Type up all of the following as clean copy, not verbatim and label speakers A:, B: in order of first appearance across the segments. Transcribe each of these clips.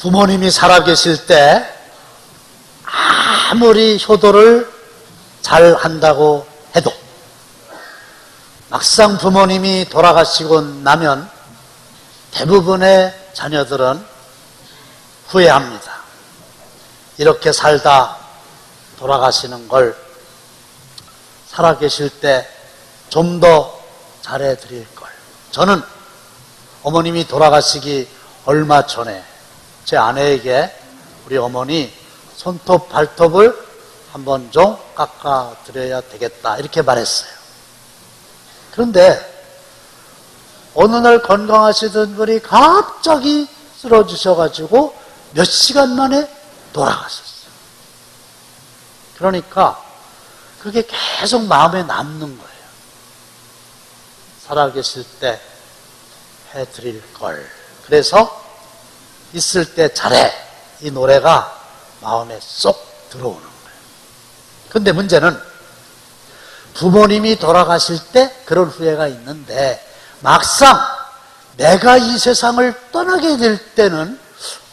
A: 부모님이 살아계실 때 아무리 효도를 잘 한다고 해도 막상 부모님이 돌아가시고 나면 대부분의 자녀들은 후회합니다. 이렇게 살다 돌아가시는 걸 살아계실 때 좀 더 잘해드릴 걸. 저는 어머님이 돌아가시기 얼마 전에 제 아내에게 우리 어머니 손톱 발톱을 한번 좀 깎아드려야 되겠다 이렇게 말했어요. 그런데 어느 날 건강하시던 분이 갑자기 쓰러지셔가지고 몇 시간 만에 돌아가셨어요. 그러니까 그게 계속 마음에 남는 거예요. 살아계실 때 해드릴 걸. 그래서 있을 때 잘해. 이 노래가 마음에 쏙 들어오는 거예요. 근데 문제는 부모님이 돌아가실 때 그런 후회가 있는데 막상 내가 이 세상을 떠나게 될 때는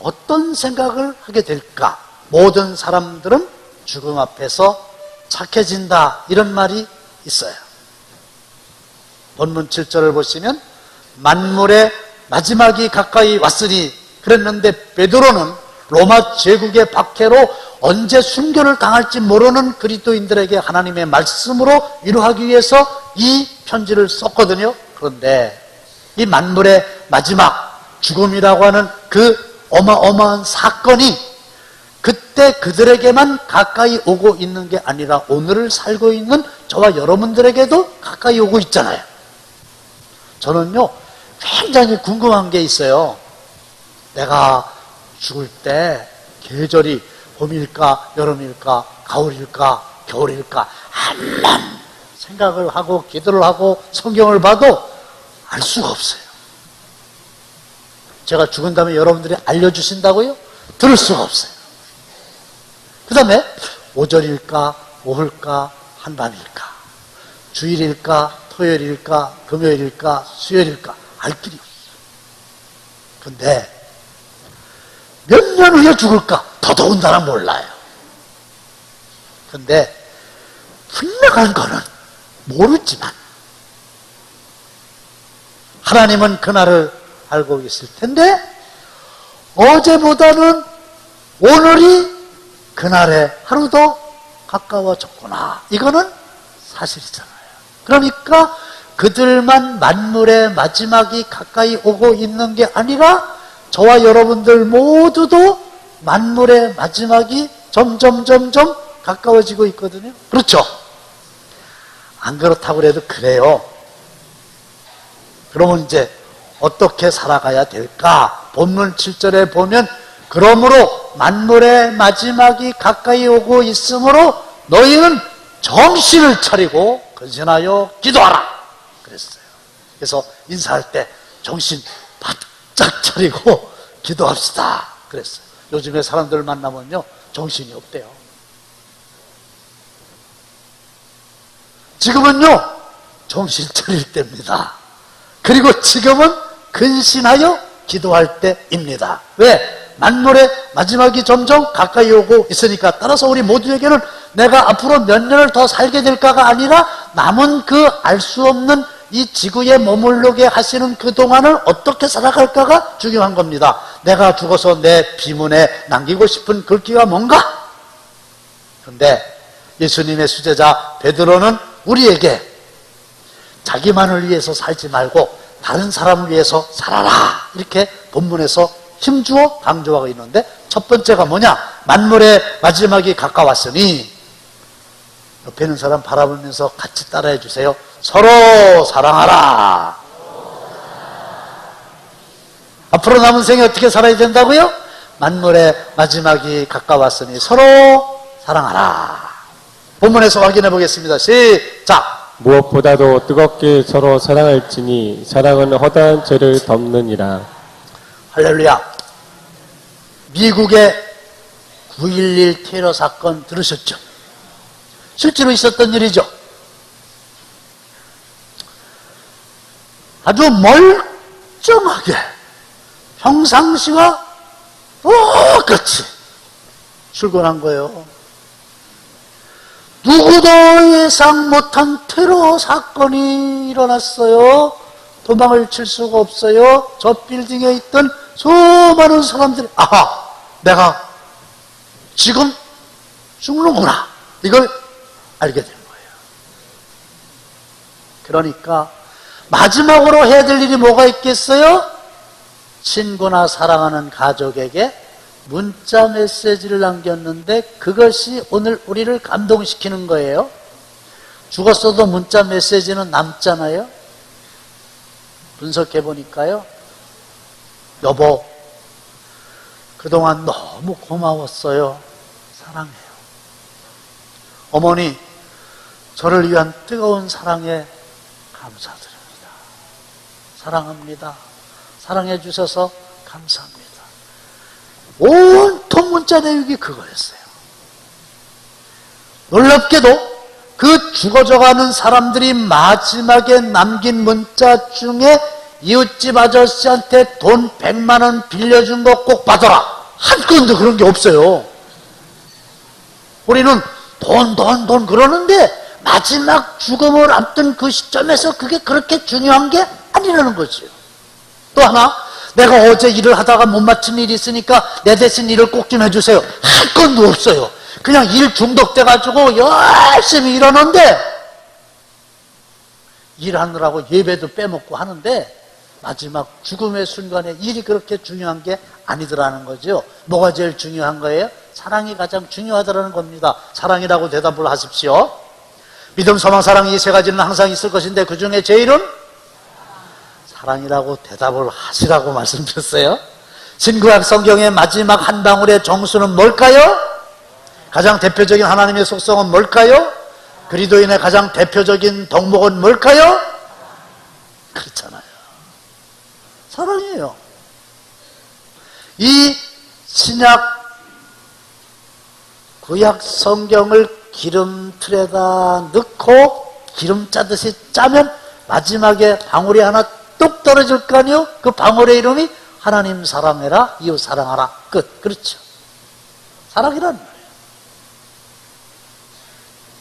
A: 어떤 생각을 하게 될까? 모든 사람들은 죽음 앞에서 착해진다 이런 말이 있어요. 본문 7절을 보시면 만물의 마지막이 가까이 왔으니 그랬는데 베드로는 로마 제국의 박해로 언제 순교를 당할지 모르는 그리스도인들에게 하나님의 말씀으로 위로하기 위해서 이 편지를 썼거든요. 그런데 이 만물의 마지막 죽음이라고 하는 그 어마어마한 사건이 그때 그들에게만 가까이 오고 있는 게 아니라 오늘을 살고 있는 저와 여러분들에게도 가까이 오고 있잖아요. 저는요 굉장히 궁금한 게 있어요. 내가 죽을 때 계절이 봄일까 여름일까 가을일까 겨울일까 한만 생각을 하고 기도를 하고 성경을 봐도 알 수가 없어요. 제가 죽은 다음에 여러분들이 알려주신다고요? 들을 수가 없어요. 그 다음에 오절일까 오흘까 한밤일까 주일일까 토요일일까 금요일일까 수요일일까 알 길이 없어요. 근데 몇 년 후에 죽을까 더더군다나 몰라요. 근데 분명한 거는 모르지만 하나님은 그날을 알고 있을 텐데 어제보다는 오늘이 그날의 하루 더 가까워졌구나. 이거는 사실이잖아요. 그러니까 그들만 만물의 마지막이 가까이 오고 있는 게 아니라 저와 여러분들 모두도 만물의 마지막이 점점 가까워지고 있거든요. 그렇죠? 안 그렇다고 해도 그래요. 그러면 이제 어떻게 살아가야 될까? 본문 7절에 보면 그러므로 만물의 마지막이 가까이 오고 있으므로 너희는 정신을 차리고 근신하여 기도하라 그랬어요. 그래서 인사할 때 정신 바짝 차리고 기도합시다 그랬어요. 요즘에 사람들 만나면요 정신이 없대요. 지금은요 정신 차릴 때입니다. 그리고 지금은 근신하여 기도할 때입니다. 왜? 만물의 마지막이 점점 가까이 오고 있으니까. 따라서 우리 모두에게는 내가 앞으로 몇 년을 더 살게 될까가 아니라 남은 그 알 수 없는 이 지구에 머물르게 하시는 그동안을 어떻게 살아갈까가 중요한 겁니다. 내가 죽어서 내 비문에 남기고 싶은 글귀가 뭔가? 그런데 예수님의 수제자 베드로는 우리에게 자기만을 위해서 살지 말고 다른 사람을 위해서 살아라 이렇게 본문에서 힘주어 강조하고 있는데 첫 번째가 뭐냐? 만물의 마지막이 가까웠으니 옆에 있는 사람 바라보면서 같이 따라해 주세요. 서로 사랑하라. 앞으로 남은 생에 어떻게 살아야 된다고요? 만물의 마지막이 가까웠으니 서로 사랑하라. 본문에서 확인해 보겠습니다. 시작.
B: 무엇보다도 뜨겁게 서로 사랑할지니 사랑은 허다한 죄를 덮느니라.
A: 할렐루야. 미국의 9.11 테러 사건 들으셨죠? 실제로 있었던 일이죠. 아주 멀쩡하게 평상시와 그렇지. 출근한 거예요. 누구도 예상 못한 테러 사건이 일어났어요. 도망을 칠 수가 없어요. 저 빌딩에 있던 수많은 사람들이 아하, 내가 지금 죽는구나, 이걸 알게 된 거예요. 그러니까 마지막으로 해야 될 일이 뭐가 있겠어요? 친구나 사랑하는 가족에게 문자 메시지를 남겼는데 그것이 오늘 우리를 감동시키는 거예요. 죽었어도 문자 메시지는 남잖아요. 분석해 보니까요, 여보, 그동안 너무 고마웠어요. 사랑해요. 어머니, 저를 위한 뜨거운 사랑에 감사드립니다. 사랑합니다. 사랑해 주셔서 감사합니다. 온통 문자 내용이 그거였어요. 놀랍게도 그 죽어져가는 사람들이 마지막에 남긴 문자 중에 이웃집 아저씨한테 돈 100만 원 빌려준 거 꼭 받아라, 한 건도 그런 게 없어요. 우리는 돈 그러는데 마지막 죽음을 앞둔 그 시점에서 그게 그렇게 중요한 게 아니라는 거죠. 또 하나, 내가 어제 일을 하다가 못 마친 일이 있으니까 내 대신 일을 꼭 좀 해주세요, 한 건도 없어요. 그냥 일 중독돼가지고 열심히 일하는데, 일하느라고 예배도 빼먹고 하는데 마지막 죽음의 순간에 일이 그렇게 중요한 게 아니더라는 거죠. 뭐가 제일 중요한 거예요? 사랑이 가장 중요하더라는 겁니다. 사랑이라고 대답을 하십시오. 믿음, 소망, 사랑, 이 세 가지는 항상 있을 것인데 그 중에 제일은 사랑이라고 대답을 하시라고 말씀드렸어요. 신구약 성경의 마지막 한 방울의 정수는 뭘까요? 가장 대표적인 하나님의 속성은 뭘까요? 그리스도인의 가장 대표적인 덕목은 뭘까요? 그렇잖아요. 사랑이에요. 이 신약 구약 성경을 기름틀에다 넣고 기름 짜듯이 짜면 마지막에 방울이 하나 뚝 떨어질 거 아니에요? 그 방울의 이름이 하나님 사랑해라, 이웃 사랑하라, 끝. 그렇죠. 사랑이란 말이에요.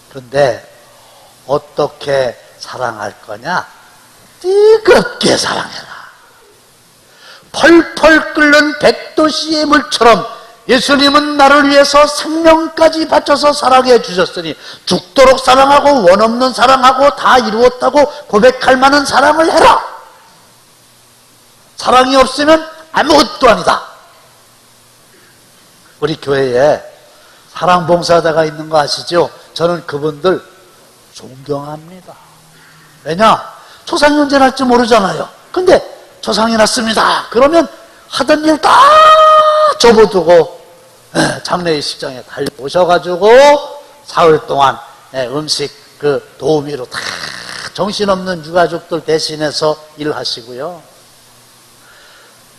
A: 그런데 어떻게 사랑할 거냐? 뜨겁게 사랑해라. 펄펄 끓는 백도씨의 물처럼 예수님은 나를 위해서 생명까지 바쳐서 사랑해 주셨으니 죽도록 사랑하고 원없는 사랑하고 다 이루었다고 고백할 만한 사랑을 해라. 사랑이 없으면 아무것도 아니다. 우리 교회에 사랑봉사자가 있는 거 아시죠? 저는 그분들 존경합니다. 왜냐? 초상이 언제 날지 모르잖아요. 근데 초상이 났습니다. 그러면 하던 일 다 접어두고 장례식장에 달려오셔가지고 사흘 동안 음식 그 도우미로 다 정신없는 유가족들 대신해서 일하시고요.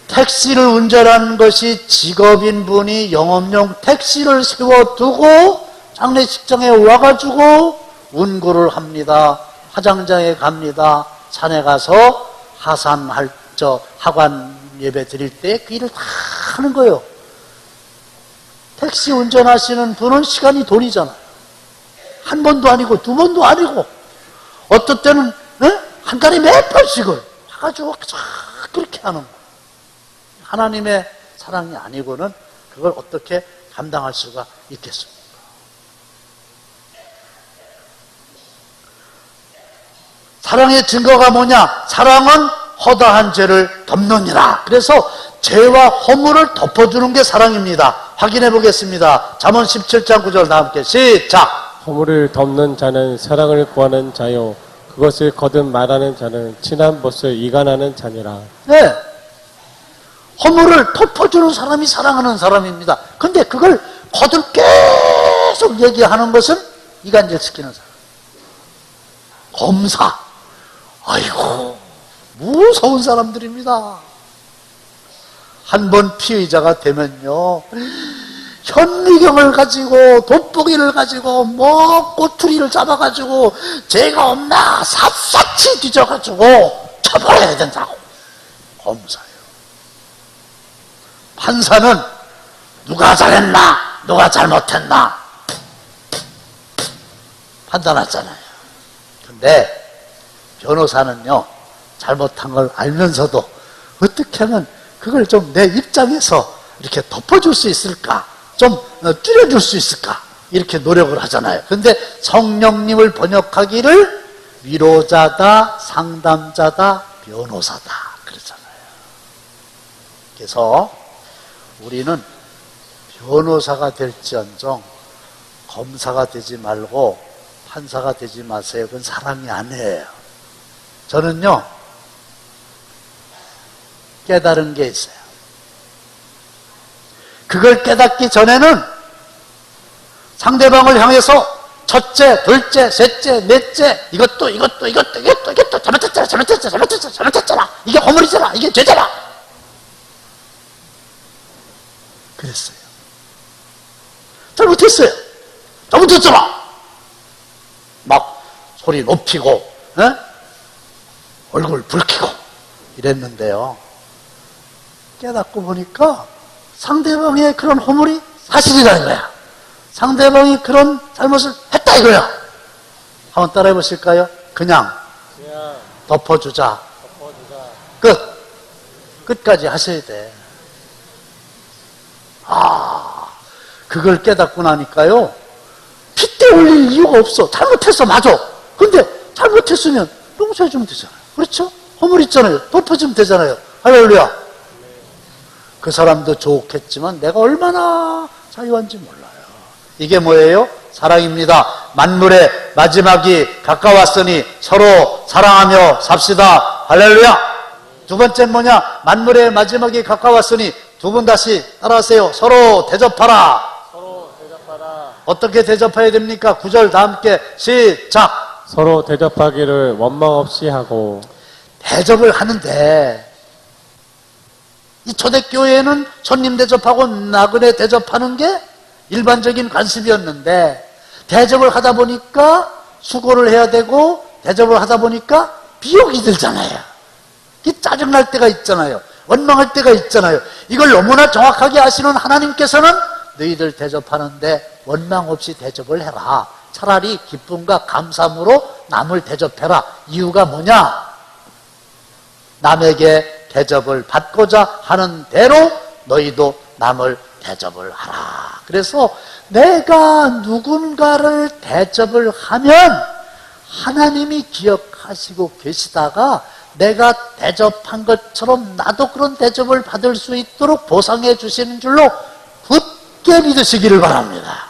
A: 택시를 운전하는 것이 직업인 분이 영업용 택시를 세워두고 장례식장에 와가지고 운구를 합니다. 화장장에 갑니다. 산에 가서 하관 예배 드릴 때 그 일을 다 하는 거예요. 택시 운전하시는 분은 시간이 돈이잖아요. 한 번도 아니고 두 번도 아니고 어떤 때는 한 달에 몇 번씩을 해가지고 그렇게 하는 거예요. 하나님의 사랑이 아니고는 그걸 어떻게 감당할 수가 있겠습니까? 사랑의 증거가 뭐냐? 사랑은 허다한 죄를 덮느니라. 그래서 죄와 허물을 덮어주는 게 사랑입니다. 확인해 보겠습니다. 잠언 17장 9절 다 함께 시작.
B: 허물을 덮는 자는 사랑을 구하는 자요 그것을 거듭 말하는 자는 친한 벗을 이간하는 자니라.
A: 네, 허물을 덮어주는 사람이 사랑하는 사람입니다. 근데 그걸 거듭 계속 얘기하는 것은 이간질시키는 사람. 검사, 아이고 무서운 사람들입니다. 한 번 피의자가 되면요, 현미경을 가지고 돋보기를 가지고 뭐 꼬투리를 잡아가지고 죄가 없나 샅샅이 뒤져가지고 처벌해야 된다고. 검사예요. 판사는 누가 잘했나 누가 잘못했나 판단하잖아요. 근데 변호사는요 잘못한 걸 알면서도 어떻게 하면 그걸 좀 내 입장에서 이렇게 덮어줄 수 있을까, 좀 줄여줄 수 있을까, 이렇게 노력을 하잖아요. 근데 성령님을 번역하기를 위로자다, 상담자다, 변호사다 그러잖아요. 그래서 우리는 변호사가 될지언정 검사가 되지 말고 판사가 되지 마세요. 그건 사랑이 아니에요. 저는요 깨달은 게 있어요. 그걸 깨닫기 전에는 상대방을 향해서 첫째, 둘째, 셋째, 넷째 이것도 잘못했잖아 이게 허물이잖아 이게 죄잖아 그랬어요. 잘못했어요. 막 소리 높이고 얼굴 붉히고 이랬는데요. 깨닫고 보니까 상대방의 그런 허물이 사실이라는 거야. 상대방이 그런 잘못을 했다 이거야. 한번 따라해 보실까요? 그냥 덮어주자. 끝까지 하셔야 돼. 그걸 깨닫고 나니까요 핏대 올릴 이유가 없어. 잘못했어 맞아. 근데 잘못했으면 용서해주면 되잖아요. 그렇죠? 허물 있잖아요. 덮어주면 되잖아요. 할렐루야. 그 사람도 좋겠지만 내가 얼마나 자유한지 몰라요. 이게 뭐예요? 사랑입니다. 만물의 마지막이 가까웠으니 서로 사랑하며 삽시다. 할렐루야. 두 번째 뭐냐? 만물의 마지막이 가까웠으니 두 분 다시 따라하세요. 서로 대접하라. 어떻게 대접해야 됩니까? 9절 다 함께 시작.
B: 서로 대접하기를 원망 없이 하고.
A: 대접을 하는데 이 초대교회에는 손님 대접하고 나그네 대접하는 게 일반적인 관습이었는데 대접을 하다 보니까 수고를 해야 되고 대접을 하다 보니까 비용이 들잖아요. 이 짜증날 때가 있잖아요. 원망할 때가 있잖아요. 이걸 너무나 정확하게 아시는 하나님께서는 너희들 대접하는데 원망 없이 대접을 해라. 차라리 기쁨과 감사함으로 남을 대접해라. 이유가 뭐냐? 남에게 대접을 받고자 하는 대로 너희도 남을 대접을 하라. 그래서 내가 누군가를 대접을 하면 하나님이 기억하시고 계시다가 내가 대접한 것처럼 나도 그런 대접을 받을 수 있도록 보상해 주시는 줄로 굳게 믿으시기를 바랍니다.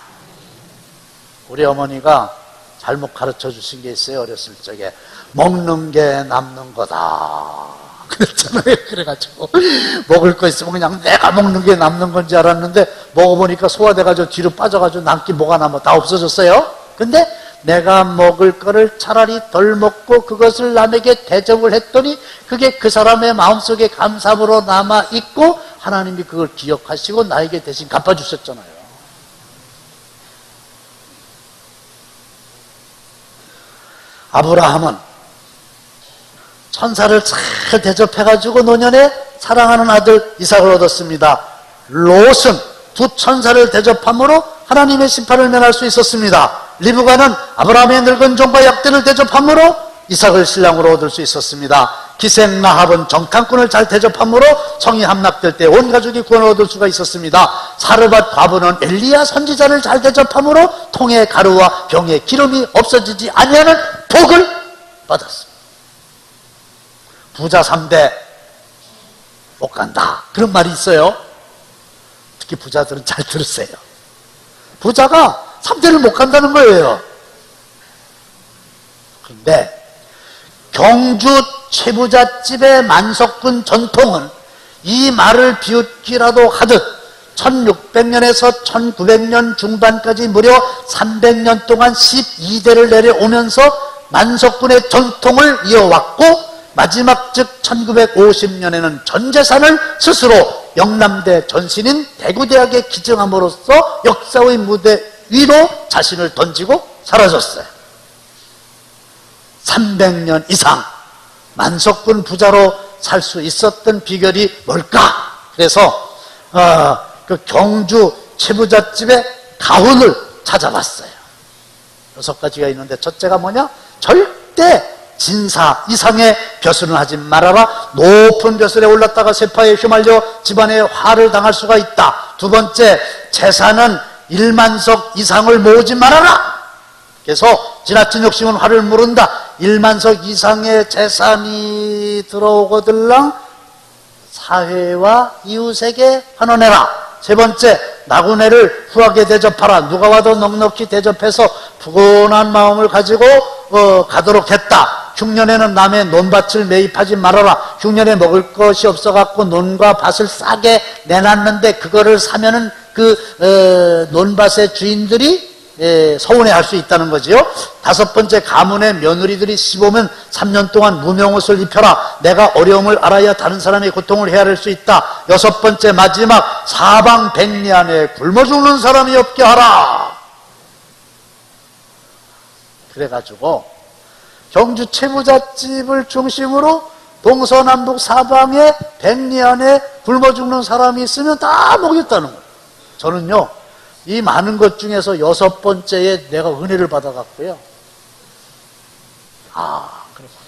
A: 우리 어머니가 잘못 가르쳐 주신 게 있어요. 어렸을 적에 먹는 게 남는 거다 그랬잖아요. 그래가지고 먹을 거 있으면 그냥 내가 먹는 게 남는 건지 알았는데 먹어보니까 소화돼가지고 뒤로 빠져가지고 남기 뭐가 남아 다 없어졌어요. 근데 내가 먹을 거를 차라리 덜 먹고 그것을 남에게 대접을 했더니 그게 그 사람의 마음속에 감사함으로 남아있고 하나님이 그걸 기억하시고 나에게 대신 갚아주셨잖아요. 아브라함은 천사를 잘 대접해가지고 노년에 사랑하는 아들 이삭을 얻었습니다. 롯은 두 천사를 대접함으로 하나님의 심판을 면할 수 있었습니다. 리브가는 아브라함의 늙은 종과 약대를 대접함으로 이삭을 신랑으로 얻을 수 있었습니다. 기생 라합은 정탐꾼을 잘 대접함으로 성이 함락될 때 온 가족이 구원을 얻을 수가 있었습니다. 사르밧 과부는 엘리야 선지자를 잘 대접함으로 통에 가루와 병에 기름이 없어지지 아니하는 복을 받았습니다. 부자 3대 못 간다 그런 말이 있어요. 특히 부자들은 잘 들으세요. 부자가 3대를 못 간다는 거예요. 그런데 경주 최부잣집의 만석군 전통은 이 말을 비웃기라도 하듯 1600년에서 1900년 중반까지 무려 300년 동안 12대를 내려오면서 만석군의 전통을 이어왔고 마지막 즉 1950년에는 전 재산을 스스로 영남대 전신인 대구대학에 기증함으로써 역사의 무대 위로 자신을 던지고 사라졌어요. 300년 이상 만석군 부자로 살 수 있었던 비결이 뭘까? 그래서 그 경주 채부잣집의 가훈을 찾아봤어요. 6가지가 있는데 첫째가 뭐냐? 절대 진사 이상의 벼슬은 하지 말아라. 높은 벼슬에 올랐다가 세파에 휘말려 집안에 화를 당할 수가 있다. 두 번째, 재산은 1만석 이상을 모으지 말아라. 그래서 지나친 욕심은 화를 무른다. 1만석 이상의 재산이 들어오거들랑 사회와 이웃에게 환원해라. 세 번째, 나그네를 후하게 대접하라. 누가 와도 넉넉히 대접해서 푸근한 마음을 가지고 가도록 했다. 흉년에는 남의 논밭을 매입하지 말아라. 흉년에 먹을 것이 없어갖고 논과 밭을 싸게 내놨는데 그거를 사면은 그 논밭의 주인들이 서운해할 수 있다는 거지요. 5번째, 가문의 며느리들이 씹으면 3년 동안 무명옷을 입혀라. 내가 어려움을 알아야 다른 사람의 고통을 헤아릴 수 있다. 6번째, 마지막, 사방 백리 안에 굶어 죽는 사람이 없게 하라. 그래가지고 경주 채부잣집을 중심으로 동서남북 사방에 백리 안에 굶어 죽는 사람이 있으면 다 먹였다는 거예요. 저는요, 이 많은 것 중에서 6번째에 내가 은혜를 받아갔고요. 그렇구나.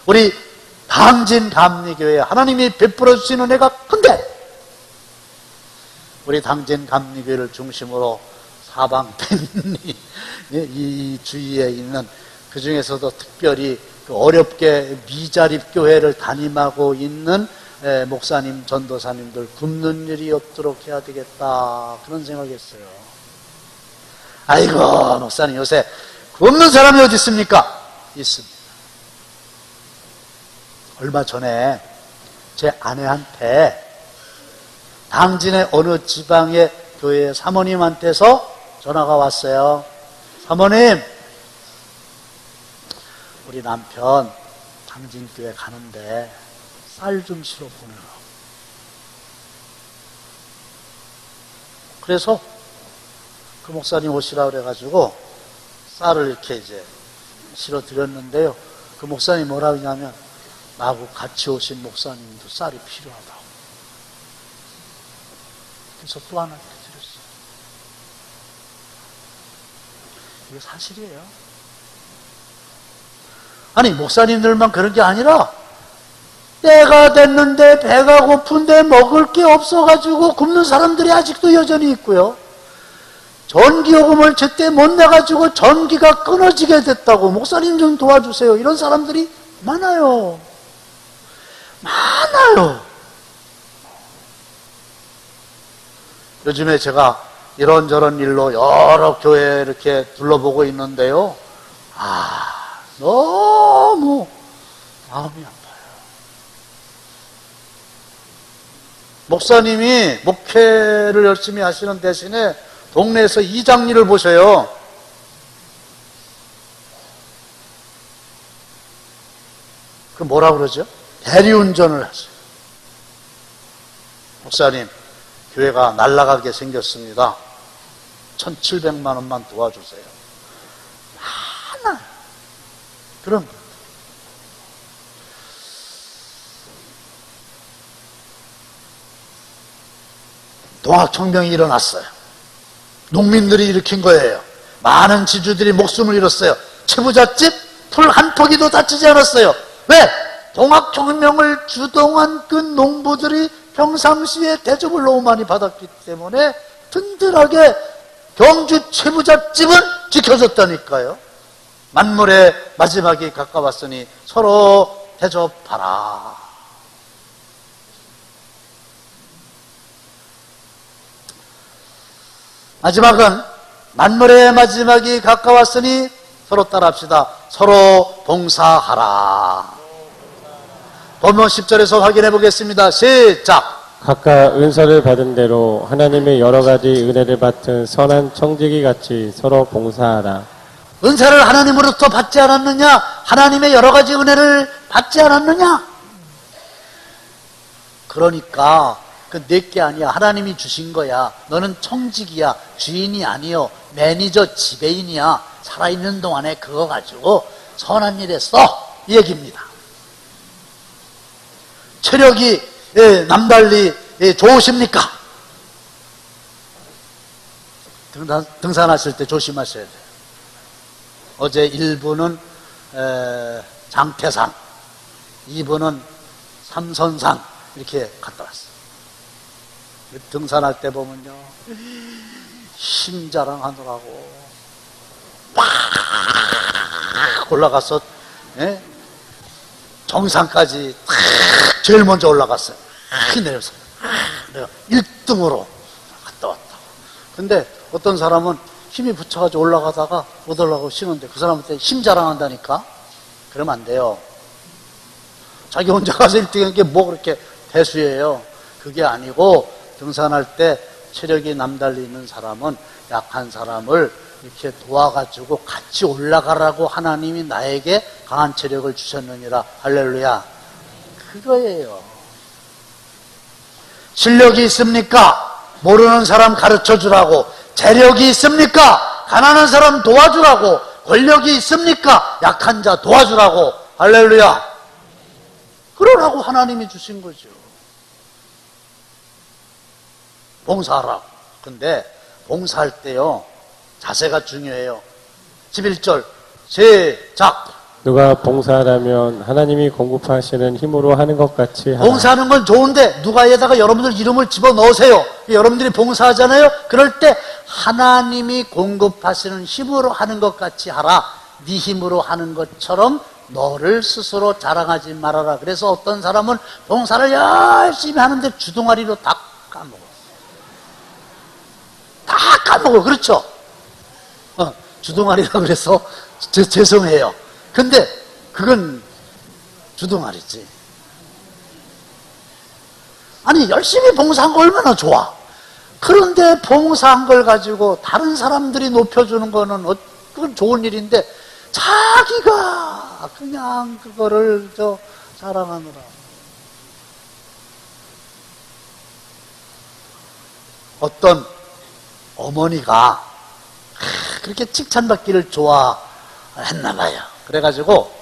A: 우리 당진감리교회 하나님이 베풀어 주신 은혜가 큰데, 우리 당진감리교회를 중심으로 사방 백리 이 주위에 있는, 그 중에서도 특별히 그 어렵게 미자립 교회를 담임하고 있는 목사님, 전도사님들 굶는 일이 없도록 해야 되겠다, 그런 생각했어요. 아이고, 목사님 요새 굶는 사람이 어디 있습니까? 있습니다. 얼마 전에 제 아내한테 당진의 어느 지방의 교회 사모님한테서 전화가 왔어요. 사모님, 우리 남편 당진교회 가는데 쌀 좀 실어 보내라. 그래서 그 목사님 오시라 그래가지고 쌀을 이렇게 이제 실어 드렸는데요. 그 목사님 뭐라 하냐면, 나하고 같이 오신 목사님도 쌀이 필요하다고. 그래서 또 하나 드렸어요. 이게 사실이에요. 아니, 목사님들만 그런 게 아니라 때가 됐는데 배가 고픈데 먹을 게 없어가지고 굶는 사람들이 아직도 여전히 있고요. 전기요금을 제때 못 내가지고 전기가 끊어지게 됐다고, 목사님 좀 도와주세요, 이런 사람들이 많아요. 많아요. 요즘에 제가 이런저런 일로 여러 교회 이렇게 둘러보고 있는데요. 너무 마음이 아파요. 목사님이 목회를 열심히 하시는 대신에 동네에서 이장 일을 보셔요. 그 뭐라 그러죠? 대리운전을 하세요. 목사님, 교회가 날아가게 생겼습니다. 1,700만 원만 도와주세요. 많아요. 그럼 동학혁명이 일어났어요. 농민들이 일으킨 거예요. 많은 지주들이 목숨을 잃었어요. 채부잣집 풀 한 포기도 다치지 않았어요. 왜? 동학혁명을 주동한 그 농부들이 평상시에 대접을 너무 많이 받았기 때문에 든든하게 경주 채부잣집은 지켜졌다니까요. 만물의 마지막이 가까웠으니 서로 대접하라. 마지막은, 만물의 마지막이 가까웠으니 서로 따라합시다. 서로 봉사하라. 본문 10절에서 확인해 보겠습니다. 시작.
B: 각각 은사를 받은 대로 하나님의 여러 가지 은혜를 받은 선한 청지기 같이 서로 봉사하라.
A: 은사를 하나님으로부터 받지 않았느냐? 하나님의 여러 가지 은혜를 받지 않았느냐? 그러니까 그 내게 아니야. 하나님이 주신 거야. 너는 청직이야. 주인이 아니요. 매니저, 지배인이야. 살아있는 동안에 그거 가지고 선한 일에 써. 이 얘기입니다. 체력이 남달리 좋으십니까? 등산하실 때 조심하셔야 돼요. 어제 1부는 장태산, 2부는 삼선산 이렇게 갔다 왔어요. 등산할 때 보면요, 힘 자랑하느라고 막 올라가서 정상까지 제일 먼저 올라갔어요. 내려서 내가 1등으로 갔다 왔다고. 근데 어떤 사람은 힘이 붙여가지고 올라가다가 못 올라가고 쉬는데 그 사람한테 힘 자랑한다니까? 그러면 안 돼요. 자기 혼자 가서 1등인 게 뭐 그렇게 대수예요. 그게 아니고 등산할 때 체력이 남달리 있는 사람은 약한 사람을 이렇게 도와가지고 같이 올라가라고 하나님이 나에게 강한 체력을 주셨느니라. 할렐루야. 그거예요. 실력이 있습니까? 모르는 사람 가르쳐 주라고. 재력이 있습니까? 가난한 사람 도와주라고. 권력이 있습니까? 약한 자 도와주라고. 할렐루야. 그러라고 하나님이 주신 거죠. 봉사하라고. 근데 봉사할 때요, 자세가 중요해요. 11절 시작.
B: 누가 봉사하라면 하나님이 공급하시는 힘으로 하는 것 같이 하라.
A: 봉사하는 건 좋은데 누가에다가 여러분들 이름을 집어넣으세요. 여러분들이 봉사하잖아요. 그럴 때 하나님이 공급하시는 힘으로 하는 것 같이 하라. 네 힘으로 하는 것처럼 너를 스스로 자랑하지 말아라. 그래서 어떤 사람은 봉사를 열심히 하는데 주둥아리로 다 까먹어. 다 까먹어. 그렇죠? 주둥아리라고 그래서 죄송해요. 근데 그건 주둥아리지. 아니, 열심히 봉사한 거 얼마나 좋아. 그런데 봉사한 걸 가지고 다른 사람들이 높여주는 거는 그건 좋은 일인데 자기가 그냥 그거를 자랑하느라. 어떤 어머니가 그렇게 칭찬받기를 좋아했나 봐요. 그래가지고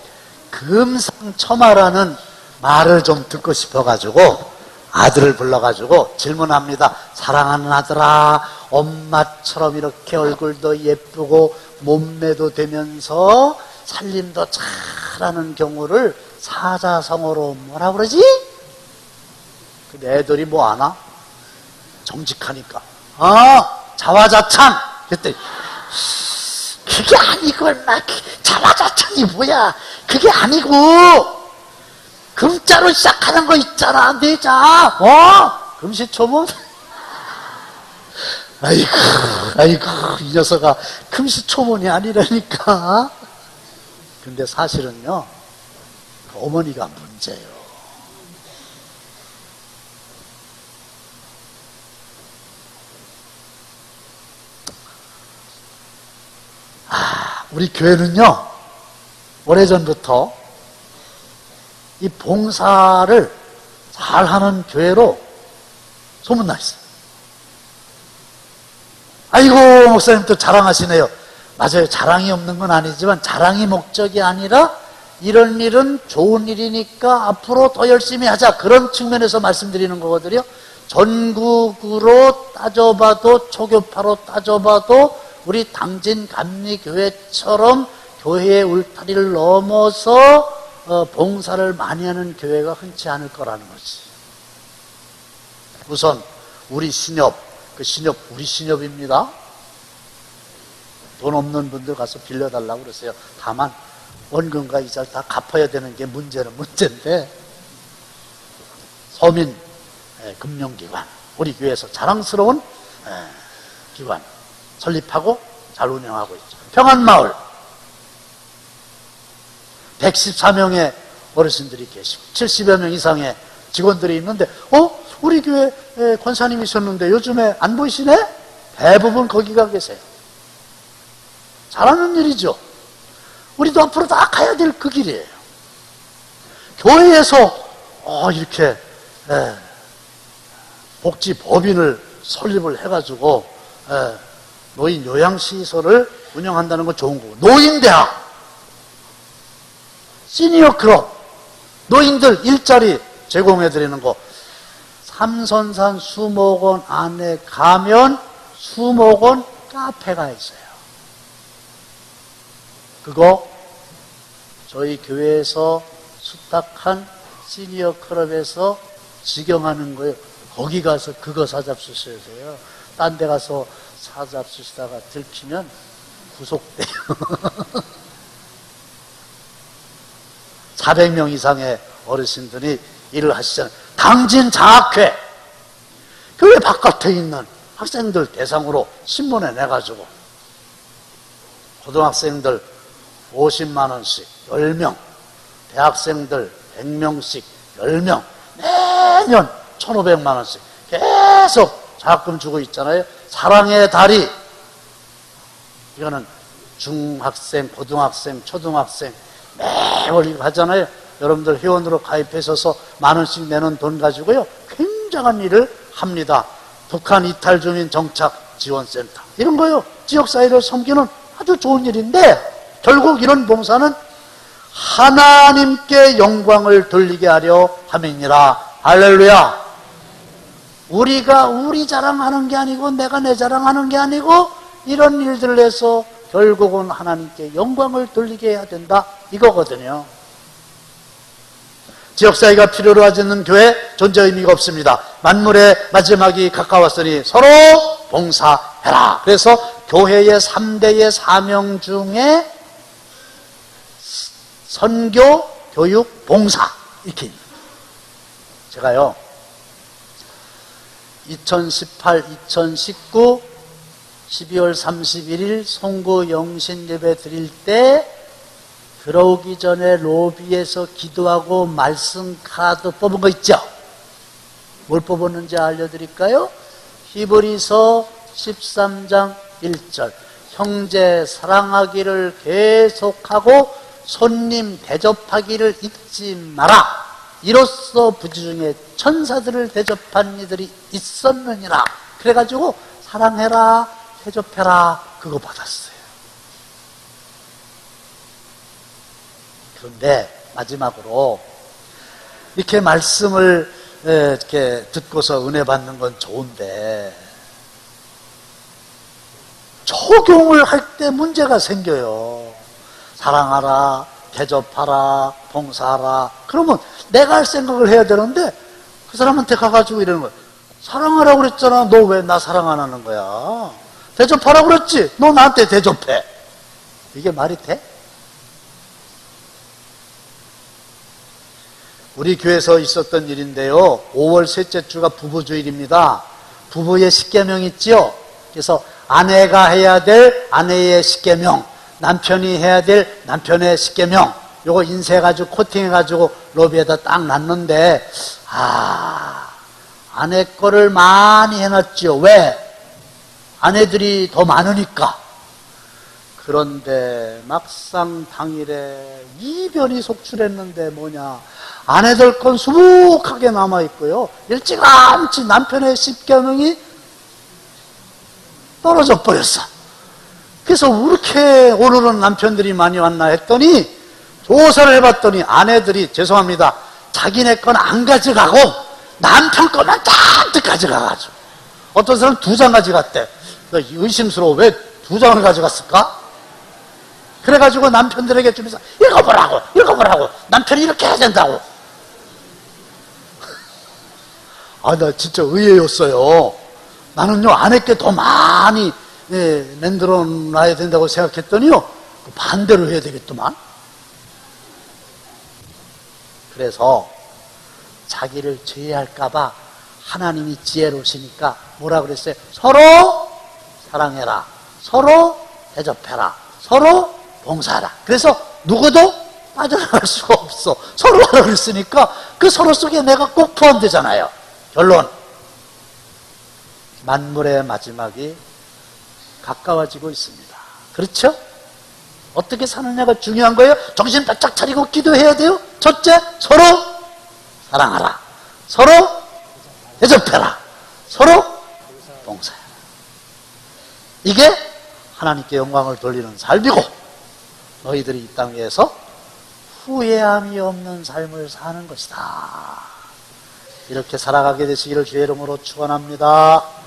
A: 금상첨화라는 말을 좀 듣고 싶어가지고 아들을 불러가지고 질문합니다. 사랑하는 아들아, 엄마처럼 이렇게 얼굴도 예쁘고 몸매도 되면서 살림도 잘하는 경우를 사자성어로 뭐라 그러지? 근데 애들이 뭐 아나? 정직하니까. 자화자찬. 그랬더니 그게 아니고 얼마 자화자찬이 뭐야? 그게 아니고 금자로 시작하는 거 있잖아. 내자. 금시초문? 아이고 이 녀석아, 금시초문이 아니라니까. 근데 사실은요, 그 어머니가 문제예요. 우리 교회는요, 오래전부터 이 봉사를 잘하는 교회로 소문나 있어요. 아이고, 목사님 또 자랑하시네요. 맞아요. 자랑이 없는 건 아니지만 자랑이 목적이 아니라 이런 일은 좋은 일이니까 앞으로 더 열심히 하자. 그런 측면에서 말씀드리는 거거든요. 전국으로 따져봐도, 초교파로 따져봐도 우리 당진 감리교회처럼 교회의 울타리를 넘어서 봉사를 많이 하는 교회가 흔치 않을 거라는 거지. 우선 우리 신협, 그 신협 우리 신협입니다. 돈 없는 분들 가서 빌려달라고 그러세요. 다만 원금과 이자를 다 갚아야 되는 게 문제인데, 서민 금융기관, 우리 교회에서 자랑스러운 기관 설립하고 잘 운영하고 있죠. 평안마을 114명의 어르신들이 계시고 70여 명 이상의 직원들이 있는데 우리 교회 권사님이셨는데 요즘에 안 보이시네? 대부분 거기가 계세요. 잘하는 일이죠. 우리도 앞으로 다 가야 될 그 길이에요. 교회에서 이렇게 복지법인을 설립을 해가지고 노인 요양시설을 운영한다는 건 좋은 거고, 노인대학, 시니어 클럽, 노인들 일자리 제공해드리는 거 삼선산 수목원 안에 가면 수목원 카페가 있어요. 그거 저희 교회에서 수탁한 시니어 클럽에서 직영하는 거예요. 거기 가서 그거 사잡수셔야 돼요. 딴 데 가서 사잡수시다가 들키면 구속돼요. 400명 이상의 어르신들이 일을 하시잖아요. 강진장학회, 교회 바깥에 있는 학생들 대상으로 신문에 내가지고 고등학생들 50만 원씩 10명, 대학생들 100명씩 10명, 매년 1,500만 원씩 계속 장학금 주고 있잖아요. 사랑의 다리, 이거는 중학생, 고등학생, 초등학생 매월 이거 하잖아요. 여러분들 회원으로 가입하셔서 만 원씩 내는 돈 가지고요, 굉장한 일을 합니다. 북한 이탈 주민 정착 지원센터, 이런 거요, 지역사회를 섬기는 아주 좋은 일인데, 결국 이런 봉사는 하나님께 영광을 돌리게 하려 함이니라. 할렐루야. 우리가 우리 자랑하는 게 아니고, 내가 내 자랑하는 게 아니고, 이런 일들을 해서 결국은 하나님께 영광을 돌리게 해야 된다, 이거거든요. 지역사회가 필요로 하지 않는 교회 존재 의미가 없습니다. 만물의 마지막이 가까웠으니 서로 봉사해라. 그래서 교회의 3대의 사명 중에 선교, 교육, 봉사, 이렇게 있는 거예요. 제가요 2018, 2019 12월 31일 송구 영신 예배 드릴 때 들어오기 전에 로비에서 기도하고 말씀 카드 뽑은 거 있죠? 뭘 뽑았는지 알려드릴까요? 히브리서 13장 1절, 형제 사랑하기를 계속하고 손님 대접하기를 잊지 마라. 이로써 부지 중에 천사들을 대접한 이들이 있었느니라. 그래가지고 사랑해라, 대접해라, 그거 받았어요. 그런데 마지막으로 이렇게 말씀을 이렇게 듣고서 은혜 받는 건 좋은데 적용을 할 때 문제가 생겨요. 사랑하라, 대접하라, 봉사하라. 그러면 내가 할 생각을 해야 되는데 그 사람한테 가가지고 이러는 거야. 사랑하라고 그랬잖아. 너 왜 나 사랑 안 하는 거야? 대접하라고 그랬지. 너 나한테 대접해. 이게 말이 돼? 우리 교회에서 있었던 일인데요. 5월 셋째 주가 부부주일입니다. 부부의 십계명 있죠? 그래서 아내가 해야 될 아내의 십계명, 남편이 해야 될 남편의 십계명, 요거 인쇄해가지고 코팅해가지고 로비에다 딱 놨는데, 아내 거를 많이 해놨죠. 왜? 아내들이 더 많으니까. 그런데 막상 당일에 이변이 속출했는데 뭐냐, 아내들 건 수북하게 남아있고요, 일찌감치 남편의 십계명이 떨어져 버렸어. 그래서 왜 이렇게 오늘은 남편들이 많이 왔나 했더니 조사를 해봤더니 아내들이, 죄송합니다, 자기네 건 안 가져가고 남편 거만 잔뜩 가져가가지고, 어떤 사람은 2장 가져갔대. 의심스러워. 왜 2장을 가져갔을까? 그래가지고 남편들에게 주면서 읽어보라고 남편이 이렇게 해야 된다고. 나 진짜 의외였어요. 나는요, 아내께 더 많이 만들어 놔야 된다고 생각했더니요, 반대로 해야 되겠더만. 그래서 자기를 제외할까봐 하나님이 지혜로우시니까 뭐라 그랬어요? 서로 사랑해라, 서로 대접해라, 서로 봉사하라. 그래서 누구도 빠져나갈 수가 없어. 서로 하라 그랬으니까 그 서로 속에 내가 꼭 포함되잖아요. 결론, 만물의 마지막이 가까워지고 있습니다. 그렇죠? 어떻게 사느냐가 중요한 거예요. 정신 바짝 차리고 기도해야 돼요. 첫째, 서로 사랑하라, 서로 대접해라, 서로 봉사해라. 이게 하나님께 영광을 돌리는 삶이고, 너희들이 이 땅에서 후회함이 없는 삶을 사는 것이다. 이렇게 살아가게 되시기를 주의 이름으로 축원합니다.